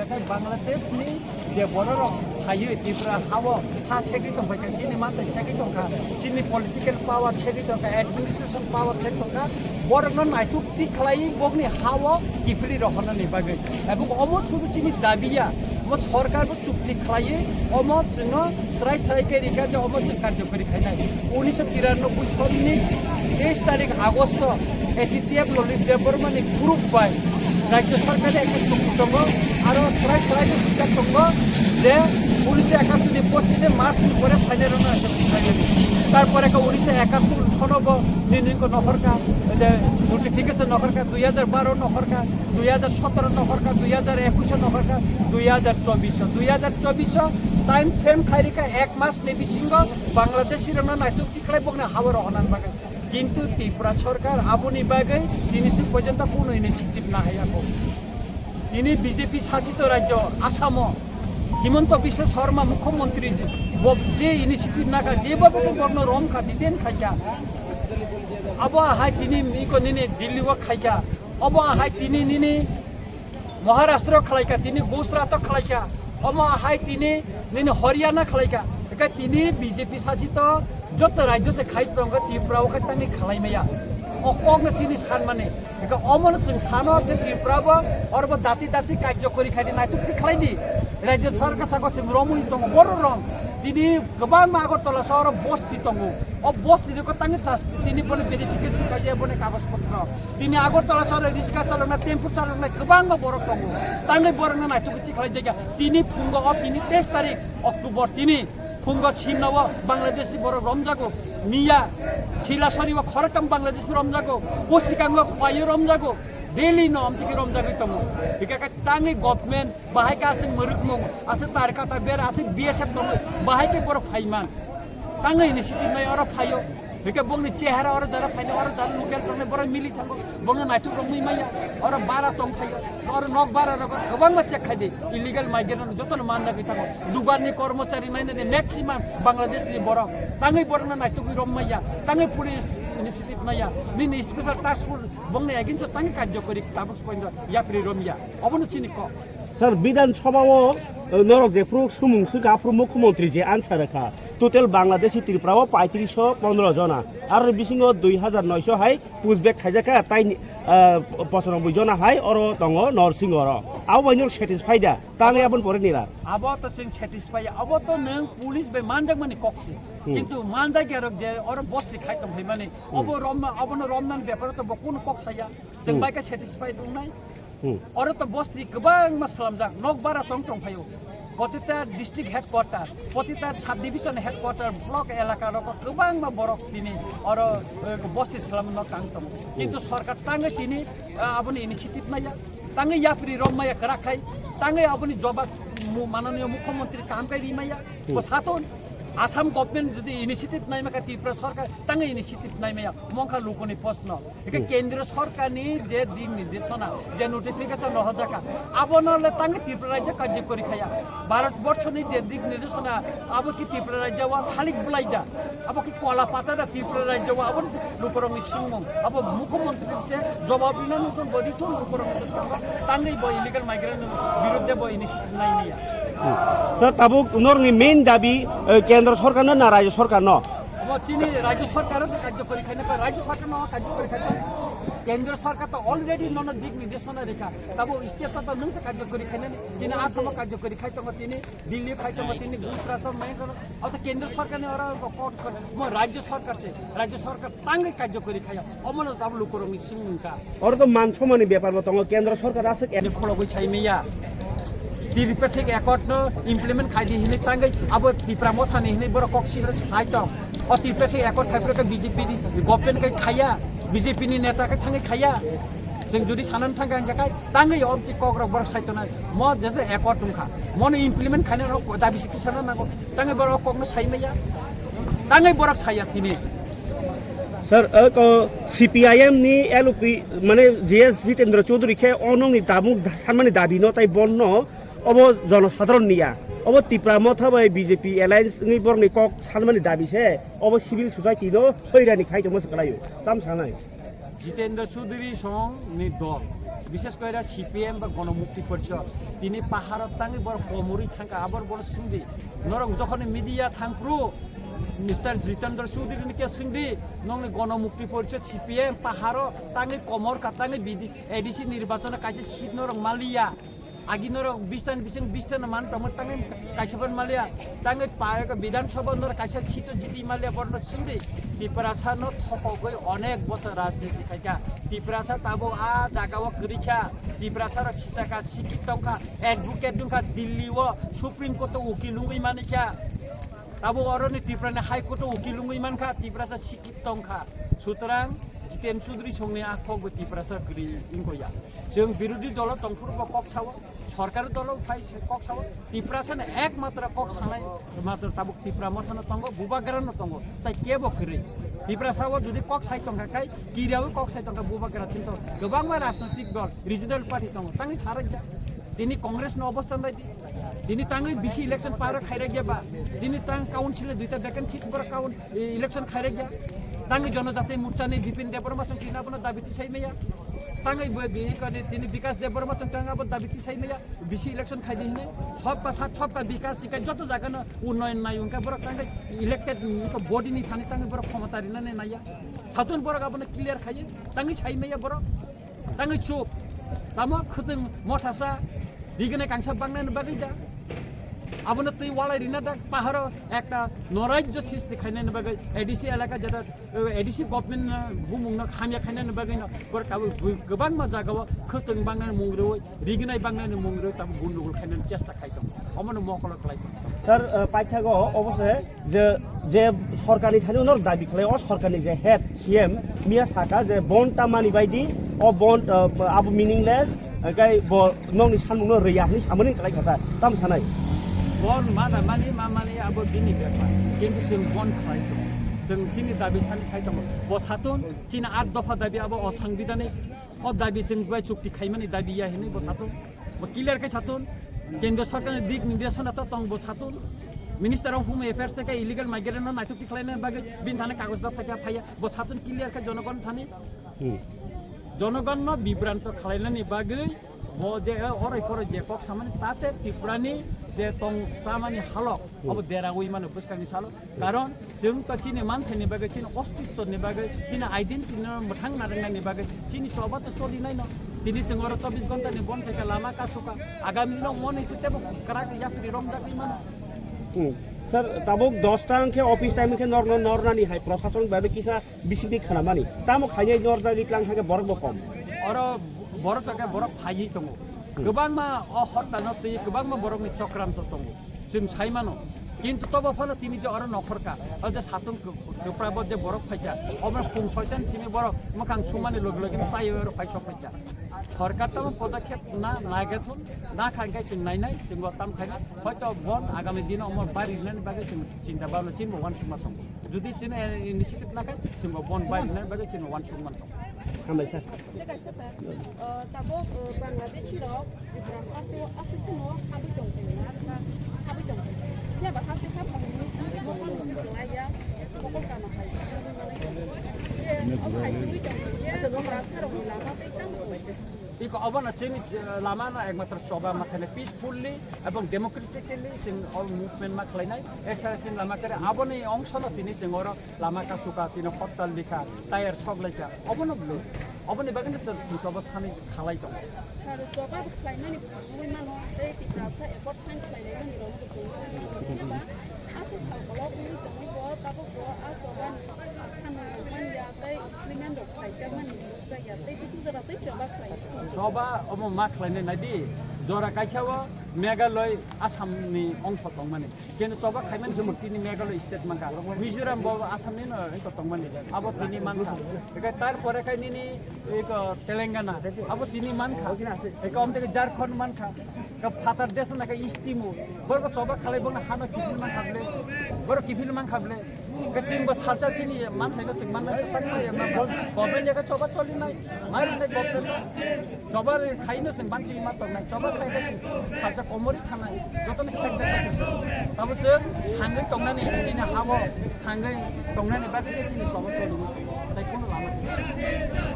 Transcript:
बेखाय बांलादेशनि जे बर'राव थायो त्रिपुरा हाव हा सेक्रि दंखायो चिनि मानसिया सेक्रि दंखा चिनि पलिटिकेल पावार सेक्रि दंखा एडमिनिस्ट्रेशन पावार सेक्रि दंखा बर'नो नायथुक्ति खालाय बगनि हाव किफुरि रहननि बागै एबं अमो सुदु चिनि दाबिया अमो सरकारबो चुक्ति खालायो अमो जोङो स्राय स्रायके रिखा जे अमो जों कार्यकरि खायनाय 1993 सननि 23 तारिख आगस्ट एटिटिएफ ललित देबबर्मानि ग्रुप बाय राज्य सरकार एक चुक्ति दङ आरो स्राय स्रायके सिद्धांत दङ जे 1971 मार्च परे फाइनल तारपरे 1971 सनबो निनिको नहरका नोटिफिकेशन नहरका 2012 नहरका 2017 नहरका 2021 नहरका 2024 टाइम फ्रेम खायरिका 1 मास नेबिसिंग बांलादेशी रना नायथुक्ति खालाय बगना हावर हनान बागै किन्तु त्रिपुरा सरकार आबोनि बागै दिनैसिम पर्यन्त कोनो इनिशिएटिभ नाहायाखौ दिनै बीजेपी शासित राज्य आसाम हिमंत बिश्व शर्मा मुख्यमंत्री जे इनिशिएटिभ नाका जेबाबो बगनो रम खा दिदेन खायका अब आहाय दिनै निको निने दिल्ली व खायका अब आहाय दिनै निने महाराष्ट्र खालायका दिनै गुजरात खालायका अब आहाय दिनै निने हरियाणा खालायका एका दिनै बीजेपी शासित जत राज्य से खाइ दङ त्रिपुराव खायतानि खालायमाया अकगनो चिनि सान माने एका अमन जों सानो जे त्रिपुराबो अरबो दाति दाति कार्यकरि खायदि नायथुक्ति खालायदि राज्य सरकार सागसिम रमुइ दङ बर रं दिनै गोबां आगरतला सहर बस्ती दङ अ बस्तीको ताङि दिनै पनि भेरिफिकेसन खायजे पनि कागज पत्र दिनै आगरतला सहर रिक्सा चालना टेम्पो चालना गोबां बर दङ ताङै बरनो नायथुक्ति खालायजागा दिनै फुंग अ दिनै 23 तारिख अक्टोबर दिनै फुंग छिमनाव बांलादेशी बर रमजागो निया छिलासरी व खरकम बांलादेशी रमजागो पोसिकांग ख्वायो रमजागो डेली न अमतिकी रमजागो तमु बिका ताङै गभर्नमेन्ट बाहायका आसिं मरुकमु आसे तारकाता बेर आसे बीएसएफ दङ बाहायके बर फाइमान ताङै इनिशिएटिभ नै अर फायो बिका बंनि चेहरा अर जरा फाइने अर जरा लोकेल संने बर मिलि थांगो बंनो नायथु रमui माया अर बारा तम फायो अर नक बारा रग गोबां मानसिया खायदि इलिगेल माइग्रेन्ट जतन मानना बिथांगो दुबारनि कर्मचारी माइने मैक्सिमाम बांलादेशनि बर ताङै बरनो नायथु रममाया ताङै पुलिस इनिशिएटिभ नाया निने स्पेशल टास्क फोर्स बंने एगेन्स्ट ताङै कार्यकरि ताबस पइन्ट याप्रि रमिया अबनो चिनिक सर विधानसभाव नरक जेफ्रु सुमुंसु गाफ्रु मुख्यमंत्री जे आन्सार रखा टोटल बांलादेशी त्रिपुराव 3515 जना आरो बिसिङो 2900 हाय पुजबेक खायजाका ताइ 95 जना हाय अर दङ नरसिंह अर आव बाइनो सेटिस्फाइड दा ताङै आबन परे निरा अब त जों सेटिस्फाइ अब त नों पुलिस बे मानजाक माने कक्सि किन्तु मानजाक गेरक जे अर बस्ति खाइतम भइ माने अब रमनान बेपार त बकुन कक्साया जों बाइका सेटिस्फाइड दंनाय अर त बस्ति गोबां मासलामजाक नक बारा टं फायो प्रतिटा district headquarter प्रतिटा sub division headquarter block एलाका रक गोबां मा बरक दिनै अर बस्ति सलामन कांतम किन्तु सरकार ताङै दिनै आबनि इनिशिएटिभ नाया ताङै याप्रि रममाया राखाय ताङै आबनि जवाब माननीय मुख्यमंत्री काम kai rimaya साथन आसाम गभर्नमेन्ट जुदि इनिशिएटिभ नाइमाका त्रिपुरा सरकार ताङै इनिशिएटिभ नाइमाया मंखा लोकनि प्रश्न एका केन्द्र सरकारनि जे दिग निर्देशना जे नोटिफिकेशन नहजाका आबनले ताङै त्रिपुरा राज्य कार्यकरि खाया भारतवर्षनि जे दिग निर्देशना अब कि त्रिपुरा राज्यवा खालिक बुलाइदा अब कि कला पाता त्रिपुरा राज्यवा अब लोकरंनि सिंमं अब मुख्यमंत्री से जवाब दिन नतुन बदिथुन लोकरंनि ताङै ब इलिगल माइग्रेन्ट विरुद्ध ब इनिशिएटिभ नाइमाया सर तब उनरनि मेन दाबी केन्द्र सरकार ना राज्य सरकार न अब चिनी राज्य सरकार कार्यकरि खाइन राज्य सरकार न कार्यकरि खाइन केन्द्र सरकार त अलरेडी नन दिग निर्देशना रेखा तब स्टेट त नंस कार्यकरि खाइन दिन आसाम कार्यकरि खाइतंग तिनी दिल्ली खाइतंग तिनी गुजरात मैगर अब त केन्द्र सरकार ने अरा कोट म राज्य सरकार ताङै कार्यकरि खाया अमन तब लोकरंनि सिंका और त मानसमानि व्यापार बतंग केन्द्र सरकार आसे एने खलगै छैमैया त्रिपेटिक एकर्ड न इम्प्लिमेन्ट खाइदि हिने ताङै अब त्रिपुरा मथानि हिने बर कक्सिल खाइट अ त्रिपेटिक एकर्ड खाइप्रका बीजेपी गभर्नमेन्ट कै खाया बीजेपी नि नेता कै थाङै खाया जों जुदि सानन थाङा जाकाय ताङै अब्ति कग्र बर साइटना म जसे एकर्ड तुमखा मन इम्प्लिमेन्ट खाने र दाबि सिकिसन नागो ताङै बर कग्न साइमैया ताङै बर साया तिनी सर सीपीआईएम नि एलओपी माने जेएस जितेन्द्र चौधरी खे अनंनि दामु सानमानि दाबि न ताइ बन्न अब जनसाधारण निया अब त्रिपुरा मथाबा बीजेपी एलायंस नि बरनि कक सानमानि दाबि से अब सिविल सोसाइटी नो सैरानि खाइतो मस गलायो ताम सानाय জিতেন্দ্র চৌধুরী সংনি দল বিশেষ করে সিপিএম বা গণমুক্তি পরিষদ তিনি পাহাড়ত তাঙ্গি বড় কমরি থাকা আবার বড় সিংদি নরং যখন মিডিয়া থাংপ্রু মিস্টার জিতেন্দ্র চৌধুরী কে সিংদি নংনি গণমুক্তি পরিষদ সিপিএম পাহাড় তাঙ্গি কমর কাতাঙ্গি বিধি এডিসি নির্বাচনে কাছে সিট নরং মালিয়া আগে নরং বিশটান মান টমর তাঙ্গি কাইসবন মালিয়া তাঙ্গি বিধানসভা নর কাছে সিট জিতি মালিয়া বড় সিংদি ত্রিপুরাসা ন থকগৈ অনেক বছর রাজনীতি খাইকা ত্রিপুরাসা তাবো জাগাও গরিখা ত্রিপুরাসার সিসাকা শিক্ষিত টঙ্কা এডভোকেট দুঙ্কা দিল্লি ও সুপ্রিম কোর্ট উকিল লুঙ্গি মানিকা তাবো অরনি ত্রিপুরানি হাইকোর্ট উকিল লুঙ্গি মানখা ত্রিপুরাসা শিক্ষিত টঙ্কা সুতরাং জিতেন চৌধুরী সংনি আখগৈ ত্রিপুরাসা গরি ইংগয়া जों বিরোধী দল তংফুরবো কক সাও সরকার দল ফাই কক সাও ত্রিপুরাসানে একমাত্র কক সানাই মাত্র তাবুক ত্রিপুরা মথানো তঙ্গ বুবাগ্রানো তঙ্গ তাই কেবো করি ত্রিপুরাসাও যদি কক সাই তঙ্কা খাই কিরিয়াও কক সাই তঙ্কা বুবাগ্রা চিন্তা গোबां রাজনৈতিক দল রিজনাল পার্টি তঙ্গ তাঙ্গি ছাড়াইয়া তিনি কংগ্রেস ন অবস্থান বাই তিনি তাঙ্গি বিসি ইলেকশন পার খাইরা গিয়াবা তিনি তাং কাউন্সিলে দুইটা ভ্যাকেন্সি বড় কাউন ইলেকশন খাইরা গিয়া তাঙ্গি জনজাতি মোর্চানি বিপিন দেববর্মা সং কিনাবনা দাবিতি সাইমেয়া তাঙ্গি তিনি বিকাশ দেববর্মা সং তাঙ্গাবো দাবিতি সাইমেয়া বিসি ইলেকশন খাইদি হিনে সবকা সাত সবকা বিকাশ সিকাই যত জায়গানো উন্নয়ন নাই উনকা বড় তাঙ্গি ইলেক্টেড বডিনি থানি তাঙ্গি বড় ক্ষমতারি না নাইয়া সাতুন বড় গাবনে ক্লিয়ার খাইয়ে তাঙ্গি সাইমেয়া বড় তাঙ্গি চুপ তামো খতং মথাসা দিগনে কাংসা বাংনান বাগিজা আবনে তুই ওয়ালাই রিনাটা পাহাড় একটা নরাজ্য সৃষ্টি খাইনান বাগै এডিসি এলাকা যেটা এডিসি গভর্নমেন্ট বুমুंग খামিয়া খাইনান বাগै না বর কাবো गोबां मा জায়গাও খতং বাংনান মুংরoi রিগনাই বাংনান মুংরoi তাম গুন্ডুগুল খাইনান চেষ্টা খাইতম অমন মকল খাইতম স্যার পাইথাগো অবশ্যই যে সরকারি থানি ওনর দাবি খালাই ও সরকারি যে হেড সিএম মিয়া সাকা যে বনটা মানি বাইদি ও বন আবু মিনিংলেস গাই নংনি সানमुंनो रैयानि सामोनि खालाय खाता ताम सानाय बन माना माने मा माने अब बिनि बेपार किन्तु जों बन खालायदों जों चिनि दाबि सानि खायदों ब सातुन चिन 8 दफा दाबि अब असंविधानिक अ दाबि जों बाय चुक्ति खायमानि दाबि या हिनि ब सातुन ब क्लियर खाय सातुन केन्द्र सरकारनि दिग निर्देशन त तं ब सातुन मिनिस्टार अफ होम एफेयर्स থেকে इलिगल माइग्रेन्ट नायथुक्ति खालायनाय बागै बिन थाने कागज दा फाया फाया ब सातुन क्लियर खाय जनगण थाने जनगण बिभ्रान्त खालायनायनि बागै ब जे हरै फरै जे कक सामानि ताते त्रिपुरानि जे तं तामानि हालक अब देरागै माने बुसकानि सालो कारण जों त चिनि मानथायनि बागै चिनि अस्तित्वनि बागै चिनि आइडेन्टिटिनि मोथां नारंनायनि बागै चिनि सबात सलिनाय न তিনি जों 24 घन्टानि बन थायका लामा कासुका आगामी न मनै चितेबो कराक याफ्रि रंजाकै मानो স্যার তাবুক 10টা अंखे অফিস টাইম खे নরনানি হাই প্রশাসন ভাবে কিসা বিসিবি খানামানি তামো খাইনাই নরদানি ক্লাং থাকে বরক বকম अर बर taka बर फायि दङ गोबां मा हत्ता नति गोबां मा बरकनि चक्रान्त दङ जों साइमानो किन्तु तब फले तिमी जे अर नखरका अझ सातुन गोप्राब जे बरक फाइका अमर फुं सयतान तिमी बरक मखां सुमानि लग लगि साइवर फाइस फाइका सरकार तब पदक्षेप ना लागेथुन ना खांगाय जों नायनाय जों ताम खायना हयतो बन आगामी दिन अमर बारिनानै बागै जों चिन्ता भावना चिन्ह वान सुमा दङ जुदि चिन्ह इनिशिएटिभ नाखाय जों बन बारिनानै बागै चिन्ह वान सुमा दङ हामबाय सर लोगोसे सर ताबो बांलादेशिराव जिब्राफासो आसिखनो हाबि दंफैना हाबि दंफै जेबा हासि खालामनानै मकल दंनाया मकल कानो हाय ये अफाय दुइ दंफै रासाराव लामा दैतां इको अबना चिनि लामाना एकमात्र सभा माखाने पिसफुल्ली एवं डेमोक्रेटिकली जों अल मुभमेन्ट मा खालायनाय एसा चिन लामा करे आबनि अंशल तिनि जों अर लामा कासुका तिनि हत्ताल लिखा टायर सबलायका अबनो ब्लु अबनि बागैनो जों सब सानै खालाय दं सार जबा खालायनायनि बुंनाय मानो दै तिब्रासा एफर्ट साइन खालायनायनि रंखौ आसे सालखौ बुंनो दंबो ताबो आसोबा साननाय यादै क्लिनान दं खायजामानि जायगादै बिसि जरादै जबा खालाय जबा अब मा खालायनाय नायदि जरा काइसाव मेघालय आसामनि अंश दं माने किन्तु जबा खायमान जों तिनि मेघालय स्टेट मानका मिजोराम ब आसामनि न दं माने अब तिनि मानका एका तारपरे कायनि एक तेलंगाना अब तिनि मानका एक अमते झारखण्ड मानका का फातार देशना का इस्टिमु बरको जबा खालायबोन हानो किफिन मान खाबले बर किफिन मान खाबले कचिंग बस हालचा चिनि मान थायना जों मान ताकमाय मा गभर्नमेन्ट जगा जबा चलिनाय मारिनाय गभर्नमेन्ट जबा खायनो जों मानसि मा दंनाय जबा खायगा जों हालचा कमरि थानाय जतन सेक्टर ताबो जों थांगै दंनानै दिनै हाबो थांगै दंनानै बाथि चिनि जबा चलिनो ताइ कोनो लामा